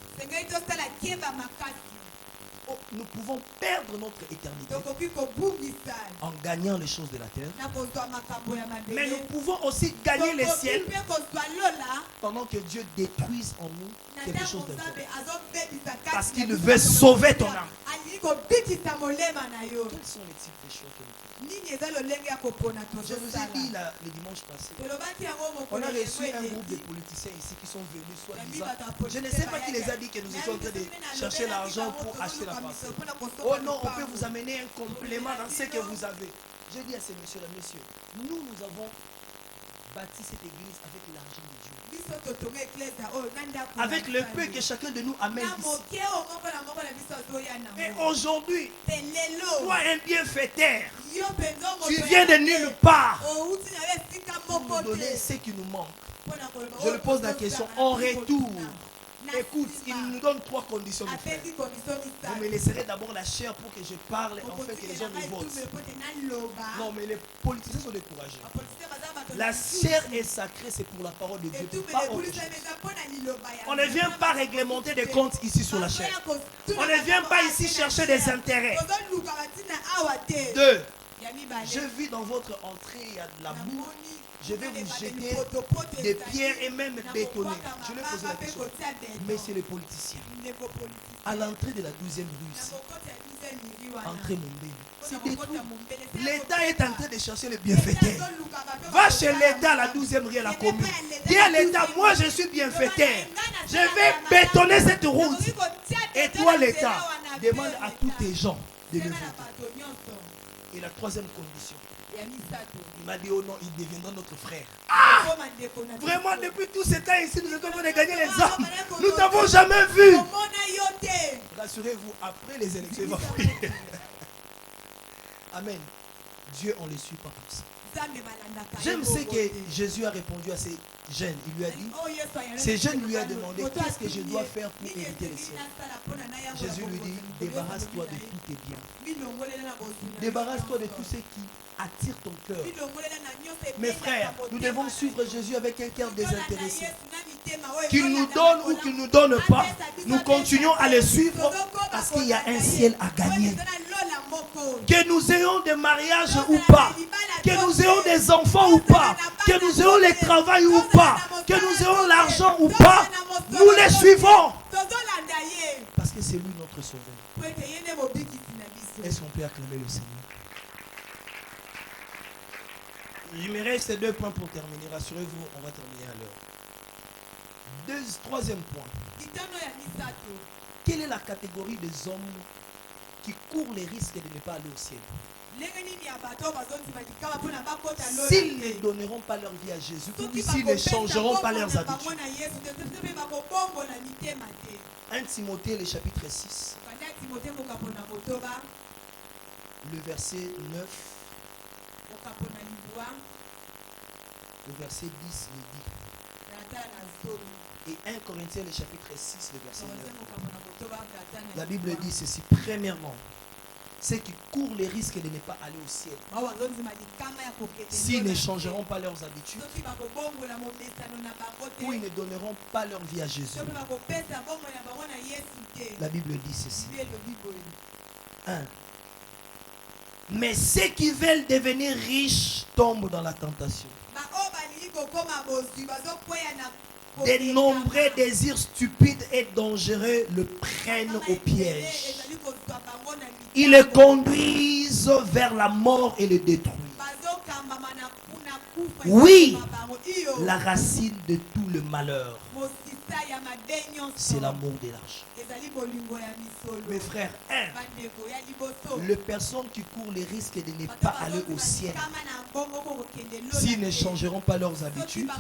nous pouvons perdre notre éternité tokoki kobungisa en gagnant les choses de la terre. na kozwa makambo ya Mais nous mabele pouvons aussi gagner les tokoki ciels mpe kozwa lola pendant que Dieu détruise en nous na quelque ntango chose de nzambe vrai. azobebisa Parce kati qu'il na veut biso sauver ton âme. alingi kobikisa molema na yo Quels sont les types de choses que nous faisons? nini eza lolenge ya kopona Je vous ai tozosala dit le dimanche passé, tolobaki yango on mokolo a reçu yango un groupe de eleki politiciens ici qui sont venus Yambi soi-disant. bato ya Je ne politique sais pas qui bayaki. les a dit que nous étions en train de Nayebi chercher soki l'argent nalobelaki pour bango acheter la tozoluka parcelle. miso mpona kosopa Oh non, on peut lopango. vous amener un complément dans ce que vous avez. J'ai dit à ces messieurs-là, messieurs, nous avons bâti cette église avec l'argent de Dieu. biso totonga eklesa oyo na ndako Avec na le Nzambe. peu que chacun de nous amène na ici. moke oyo moko na moko na biso azoya Et nango aujourd'hui, mpe lelo toi un bienfaiteur, yo mpenza moto tu ya viens de te. nulle part outi na yo esika pour moko nous donner te ce qui nous manque. mpona koloba Je oyo lui pose la tozosala question, na en biso retour, kotuna. Na écoute, nsima, il nous donne trois conditions de frère. apesi komisio Vous me misatu laisserez d'abord la chair pour que je parle, en fait que les gens me okotikelanga votent. etume po te naloba Non, mais les politiciens sont découragés. bapolitisien baza bato La na chair lisusu. est sacrée, c'est pour la parole de Dieu, etume pas autre chose. ebulisami eza mpo na liloba ya On ne vient pas réglementer des comptes ici sur la chair. On ne vient pas ici chercher des intérêts. tozoluka batina awa te Deux, ya mibale je vis dans votre entrée, il y a de la boue. namoni Je vais vous ebale jeter lipotopoto des ezali, pierres et même na bétonner. kobwaka Je lui ai mabanga posé la mpe question. kotia beton. Mais c'est les politiciens. ndeko politique. À l'entrée de la 12e rue Na ici, kokota ya deuxième mairie wana. entrée Mombele, Mpona c'est kokota détruit. Mombele, c'est L'État ya est en kobeta. train de chercher le L'État bienfaiteur. azoluka bato Va bakosala chez l'État à la malamu. 12e rue à la L'État commune. à l'État Dis à la l'État, 12e moi rue. je suis bienfaiteur. Loba na Je ngana vais sana bétonner malamu. cette route. Nakoki kotia Et beton toi na l'État, nzela wana demande pe à l'État. tous tes gens de le Senga na voter. bato nyonso Et la troisième condition, ya misato. il m'a dit, oh non, il deviendra notre frère. Okoma ndeko na biso. Vraiment, depuis tout ce temps ici, nous sommes en train de gagner les âmes. Nous ne t'avons jamais vu. Komona yo te. Rassurez-vous, après les élections, il va fouiller. Amen. Dieu, on ne le suit pas comme ça. Nzambe balandaka J'aime ye ce bongo que te. Jésus a répondu à ces jeunes. Il lui a dit, Oh, Yesu ayana ces na jeunes biso lui a kaka demandé, moto qu'est-ce que je atingi dois ye. faire pour Nini éviter les etingi ciels? nasala mpona nayangola Jésus lui dit, bokoto débarrasse-toi de na ye. tous tes biens. Bilongolela na bozwi na Débarrasse-toi de nyonso. tout ce qui attire ton cœur. Bilongolela na nyonso Mes ebengaka frères, nous motema devons na suivre yo. Jésus avec un cœur Tolanda désintéressé. Yesu na mitema oyo Qu'il nous ezolanda donne ou makolo. qu'il ne nous donne pas, Apesa biso nous te continuons à te. le suivre Tozokoma parce qu'il y a un kolanda ye. ciel à Oyo gagner. eza na lola moko. Que nous ayons des mariages ou pas, que nous ayons des enfants ou pas, que nous ayons le travail ou pas, que nous ayons l'argent ou pas, nous les suivons. Tozolanda ye. Parce que c'est lui notre sauveur. Po ete ye nde mobikisi na biso. Est-ce qu'on peut acclamer le Seigneur? Il me reste 2 points pour terminer. Rassurez-vous, on va terminer à l'heure. Troisième point. Litano ya misato. Quelle est la catégorie des hommes qui courent les risques de ne pas aller au ciel? Ndenge nini ya bato bazondima likama mpona bakota lola S'ils ne te. donneront pas leur vie à Jésus, ou Soki s'ils ne bakopesa changeront pas bongo leurs na bango habitudes. na Yesu te, soki mpe bakobongola mitema te. 1 Timothée, le chapitre 6, Banda Timote mokapo na botoba, le verset 9, mokapo na libwa, le verset 10 le dit. na tala na zomi. Et 1 Corinthiens, le chapitre 6, le verset Timote 9. mokapo na botoba, na tala na La Bible libwa. dit ceci. Premièrement, ceux qui courent les risques de ne pas aller au ciel, Bao bazondima likama ya kokende s'ils lola ne te. changeront pas leurs habitudes, Soki bakobongola momesano na bango te. ou ils ne donneront pas leur vie à Jésus. Soki bakopesa bongo na bango na Yesu te. La Bible dit ceci. Bible elobi boye. 1. Mais ceux qui veulent devenir riches tombent dans la tentation. Baoyo balingi kokoma bozwi bazokweya na De nombreux désirs stupides et dangereux le prennent au piège. Ils le conduisent vers la mort et le détruisent. Oui, la racine de tout le malheur, c'est l'amour de l'argent. Mes frères, les personnes qui courent les risques de ne pas aller au ciel, s'ils ne changeront pas leurs habitudes,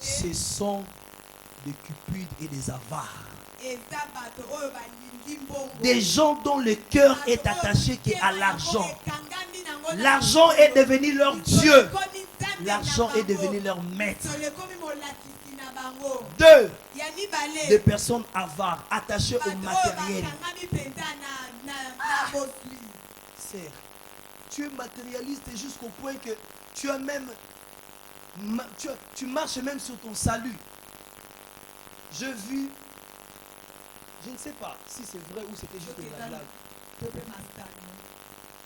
ce sont des cupides et des avares. Des gens dont le cœur est attaché à l'argent. L'argent est devenu leur Dieu. L'argent est devenu leur maître. 2. Des personnes avares, attachées au matériel. Sœur, tu es matérialiste jusqu'au point que tu as même, tu marches même sur ton salut. Je ne sais pas si c'est vrai ou c'était juste soki de eza la blague. to mpe masano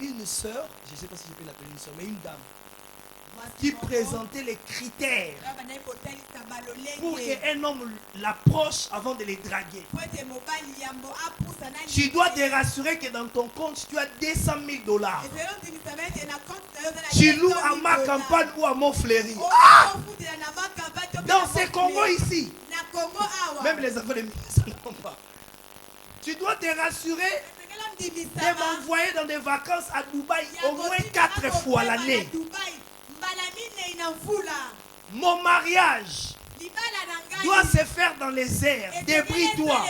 Une sœur, je ne sais pas si je peux l'appeler une sœur, mais une dame, mwasi qui moko, présentait les critères oyo bandaki kotalisa pour balolenge qu'un homme l'approche avant de les draguer. po ete mobali yambo apusa na Tu dois te rassurer que dans ton compte, tu as 200 000 dollars. ezali ondimisa ba ete na compte na yo oza na Tu loues 200 à 000 ma dollars. campagne ou à mon fleuri. Okofutela na makamba to mpe Dans na ces mokili. Congos ici, na Congo awa même les enfants de ministres n'ont pas. Tu dois te rassurer esengeli ondimisa de m'envoyer dans des vacances à Dubaï au moins 4 fois l'année. dubai mbala minei na mvula Mon mariage libala na doit ngai se faire dans les airs. Débrouille-toi.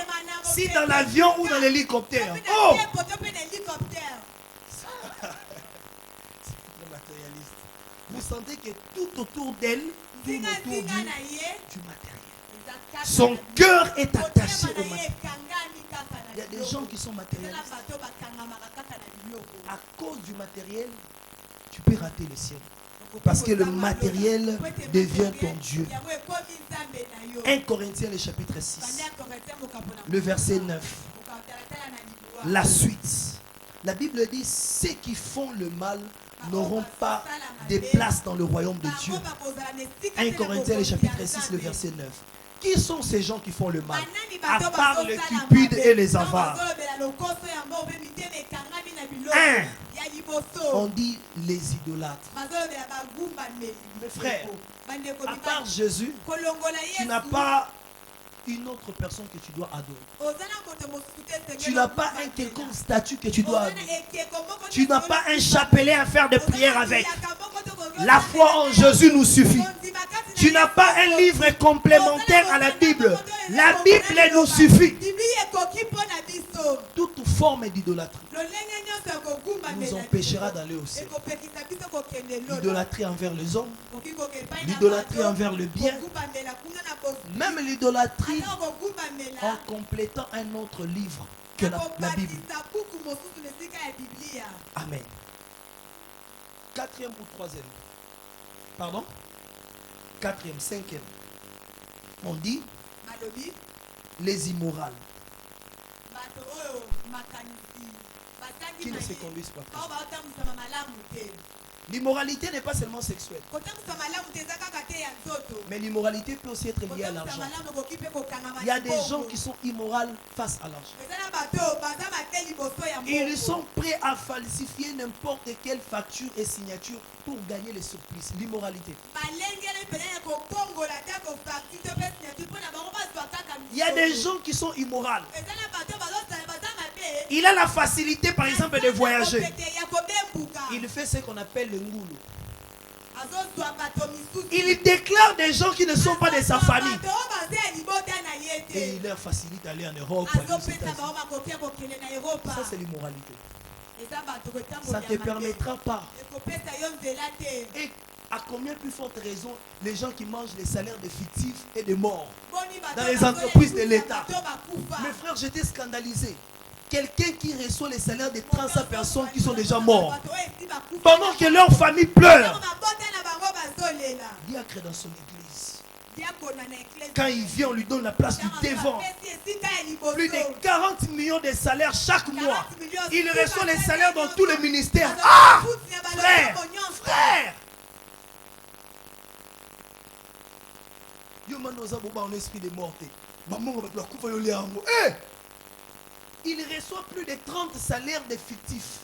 Si dans l'avion ou dans l'hélicoptère. Oh! poto mpe na hélicoptère Le matérialiste. Vous sentez que tout autour d'elle tourne autour du zingazinga na ye matériel. eza kaka Son na cœur est attaché motema au na ye matériel. ekangami kaka na Il y a des biloko. gens qui sont Eza na matérialistes. bato bakangamaka kaka na biloko À cause du matériel, tu peux rater le ciel. Parce que le matériel devient ton Dieu. 1 Corinthiens, le chapitre 6, le verset 9. La suite. La Bible dit, ceux qui font le mal n'auront pas de place dans le royaume de Dieu. 1 Corinthiens, le chapitre 6, le verset 9. Qui sont ces gens qui font le mal? À part les cupides et les avares. On dit les idolâtres. Mes frères, à part Jésus, tu n'as pas une autre personne que tu dois adorer. Tu n'as pas un quelconque statut que tu dois adorer. Tu n'as pas un chapelet à faire des prières avec. La foi en Jésus nous suffit. Tu n'as pas un livre complémentaire à la Bible. La Bible nous suffit. Toute forme d'idolâtrie nous empêchera d'aller au ciel. L'idolâtrie envers les hommes, l'idolâtrie envers le bien, même l'idolâtrie en complétant un autre livre que la Bible. Amen. Quatrième ou troisième? Pardon? Quatrième, cinquième. On dit les immorales qui ne se conduisent pas. L'immoralité n'est pas seulement sexuelle, mais l'immoralité peut aussi être liée à l'argent. Il y a des gens qui sont immoraux face à l'argent. Ils sont prêts à falsifier n'importe quelle facture et signature pour gagner les surprises. L'immoralité. Il y a des gens qui sont immoraux. Il a la facilité, par exemple, de voyager. Il fait ce qu'on appelle le ngoulou. Il déclare des gens qui ne sont pas de sa famille. Et il leur facilite d'aller en Europe. Ça, c'est l'immoralité. Ça ne te permettra pas. Et à combien plus forte raison les gens qui mangent les salaires des fictifs et des morts dans les entreprises de l'État. Mes frères, j'étais scandalisé. Quelqu'un qui reçoit les salaires de 35 personnes qui sont déjà morts, pendant que leur famille pleure. Diacre dans son église. Quand il vient, on lui donne la place du devant. Plus de 40 millions de salaires chaque mois. Il reçoit les salaires dans tous les ministères. Ah! Frère! Frère! Il reçoit plus de 30 salaires de fictifs.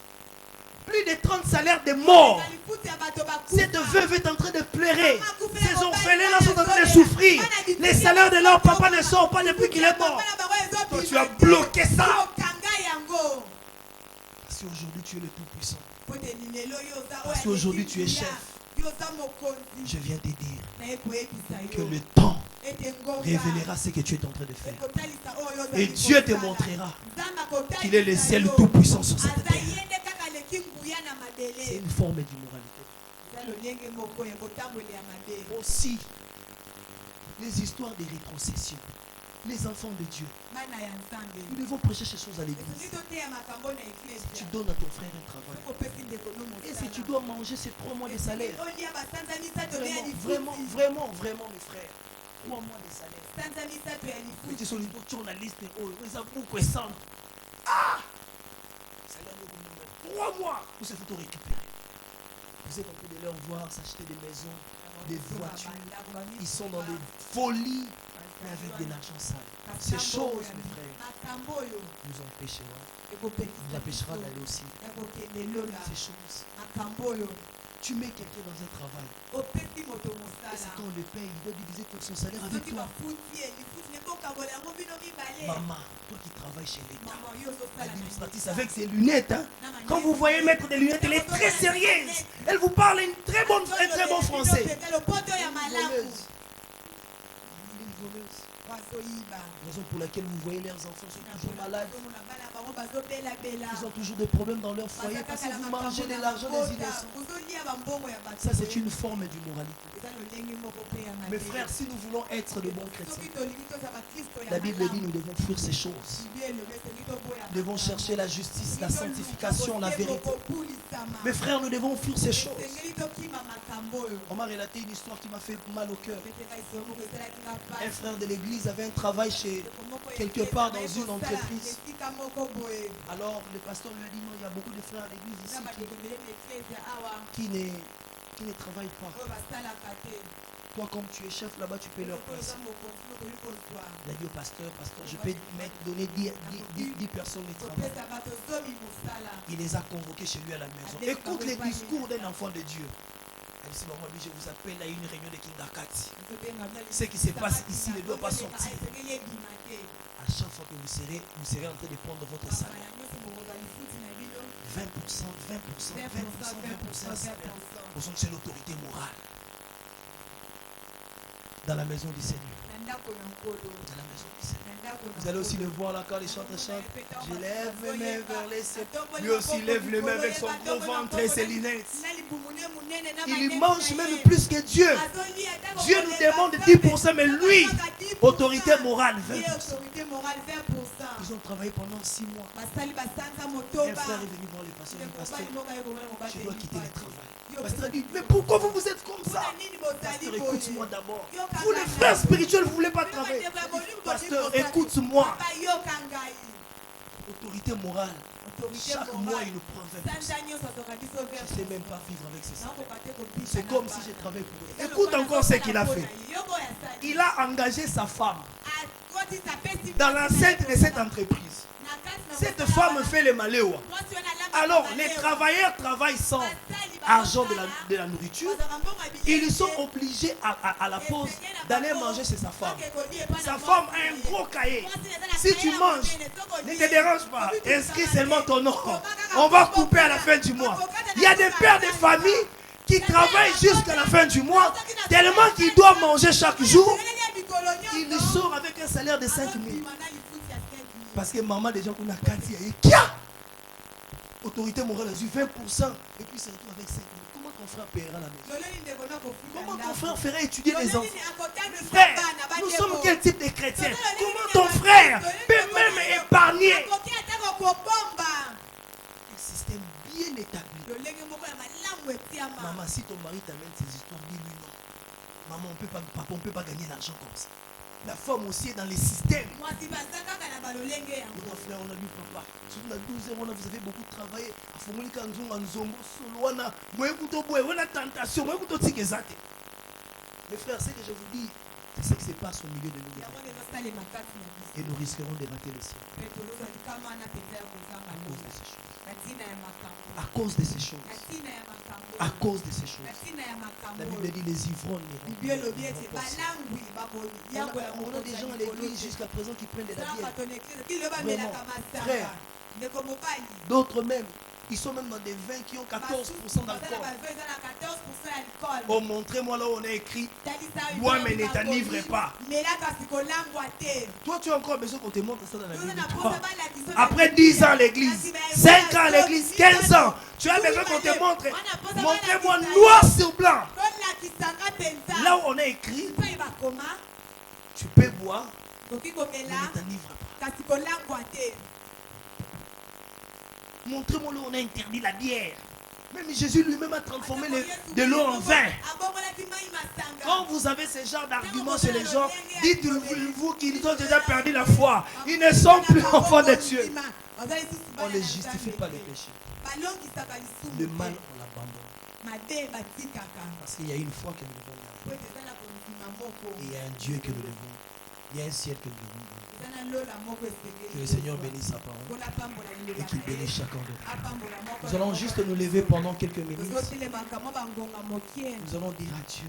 Plus de 30 salaires de morts. Cette veuve est en train de pleurer. Ces orphelins-là sont en train de souffrir. Les salaires de leur papa ne sortent pas depuis qu'il est mort. Toi, tu as bloqué ça. Parce qu'aujourd'hui, tu es le Tout-Puissant. Parce qu'aujourd'hui, tu es chef. Je viens te dire que le temps révélera ce que tu es en train de faire. Et Dieu te montrera qu'il est le seul Tout-Puissant sur cette terre. C'est une forme d'immoralité. Aussi, les histoires de rétrocession. Les enfants de Dieu. Nous devons prêcher ces choses à l'église. Si tu donnes à ton frère un travail, et si tu dois manger ces 3 mois de salaire, vraiment, mes frères, 3 mois de salaire. sanza misato ya Mais lifuti tu es sur la liste, oh, ils ont beaucoup de centre. Ah! Salaire de 3 mois pour se faire récupérer. Vous êtes en train de leur voir s'acheter des maisons, des voitures. Ils sont dans des folies, mais avec de l'argent sale. Ces choses, mes frères, nous empêchera d'aller au ciel. Ces choses. Tu mets quelqu'un dans un travail. Et c'est quand on le paye, il doit diviser tout son salaire avec toi. Maman, toi qui travailles chez l'État, administratrice avec ses lunettes, hein, quand vous voyez mettre des lunettes, elle est très sérieuse. Elle vous parle un très bon français. Voleuse. Raison pour laquelle vous voyez leurs enfants sont toujours malades. Ils ont toujours des problèmes dans leur foyer parce que vous mangez de l'argent des innocents. Ça, c'est une forme d'immoralité. Mes frères, si nous voulons être de bons chrétiens, la Bible dit nous devons fuir ces choses. Nous devons chercher la justice, la sanctification, la vérité. Mes frères, nous devons fuir ces choses. On m'a relaté une histoire qui m'a fait mal au cœur. Un frère de l'église avait un travail chez quelque part dans une entreprise. Alors le pasteur lui a dit non, il y a beaucoup de frères à l'église ici qui ne travaillent pas. Toi, comme tu es chef là-bas, tu peux leur placer. Il a dit au pasteur, je peux donner 10 personnes de travail. Il les a convoqués chez lui à la maison. Écoute les discours d'un enfant de Dieu. Il dit, maman, je vous appelle à une réunion de Kingakati. Ce qui se passe ici ne doit pas sortir. À chaque fois que vous serez en train de prendre votre salaire. 20%, 20%. C'est l'autorité morale. Dans la maison du Seigneur. Dans la maison du Seigneur. Vous allez aussi le voir là quand les chanteurs chantent. Je lève mes mains vers les cieux. Lui aussi lève les mains avec son gros ventre et ses lunettes. Il mange même plus que Dieu. Dieu nous demande 10%, mais lui, autorité morale, 20%. Ils ont travaillé pendant 6 mois. Un frère est venu voir le pasteur. Je dois quitter le travail. Le pasteur dit, mais pourquoi vous êtes comme ça? Pasteur, écoute-moi d'abord. Vous les frères spirituels, vous ne voulez pas travailler. Pasteur, écoute-moi. Autorité morale. Chaque mois, il nous prend 20%. Je ne sais même pas vivre avec ces salaires. C'est comme si je travaillais pour eux. Écoute encore ce qu'il a fait. Il a engagé sa femme dans l'enceinte de cette entreprise. Cette femme fait le maléoua. Alors, les travailleurs travaillent sans argent de la nourriture. Ils sont obligés à la pause d'aller manger chez sa femme. Sa femme a un gros cahier. Si tu manges, ne te dérange pas. Inscris seulement ton nom. On va couper à la fin du mois. Il y a des pères de famille qui travaillent jusqu'à la fin du mois, tellement qu'ils doivent manger chaque jour. Ils sortent avec un salaire de 5 000. Parce que maman, déjà, qu'on a 4 ans. Autorité morale a eu 20% et puis il se retrouve avec 5 000. Comment ton frère paiera la maison? Comment ton frère ferait étudier les enfants? Frère, nous sommes quel type de chrétiens? Comment ton frère peut même épargner? Un système bien établi. Maman, si ton mari t'amène ces histoires, dis-lui non. Maman, papa, on ne peut pas gagner l'argent comme ça. La femme aussi est dans les systèmes. Mon frère, on a lu papa. Sur la 12 heures, vous avez beaucoup travaillé. Mes frères, ce que je vous dis, c'est ce qui se passe au milieu de nous. Et nous risquerons de rater le ciel. À cause de ces choses. À cause de ces choses. La Bible dit les ivrognes. On a des gens à l'église jusqu'à présent qui prennent de la bière. Frère, d'autres même, ils sont même dans des vins qui ont 14% d'alcool. Oh, montrez-moi là où on a écrit bois mais ne t'enivre pas. Toi, tu as encore besoin qu'on te montre ça dans la Bible. Après 10 ans à l'église, 5 ans à l'église, 15 ans, tu as besoin qu'on te montre. Montrez-moi noir sur blanc. Là où on a écrit, tu peux boire, mais ne t'enivre pas. Montrez-moi là où on a interdit la bière. Même Jésus lui-même a transformé de l'eau en vin. Quand vous avez ce genre d'arguments chez les gens, dites-vous qu'ils ont déjà perdu la foi. Ils ne sont plus enfants de Dieu. On ne justifie pas le péché. Le mal, on l'abandonne. Parce qu'il y a une foi que nous devons garder. Et il y a un Dieu que nous devons. Il y a un ciel que nous devons garder. Que le Seigneur bénisse sa parole et qu'il bénisse chacun d'entre nous. Nous allons juste nous lever pendant quelques minutes. Nous allons dire à Dieu.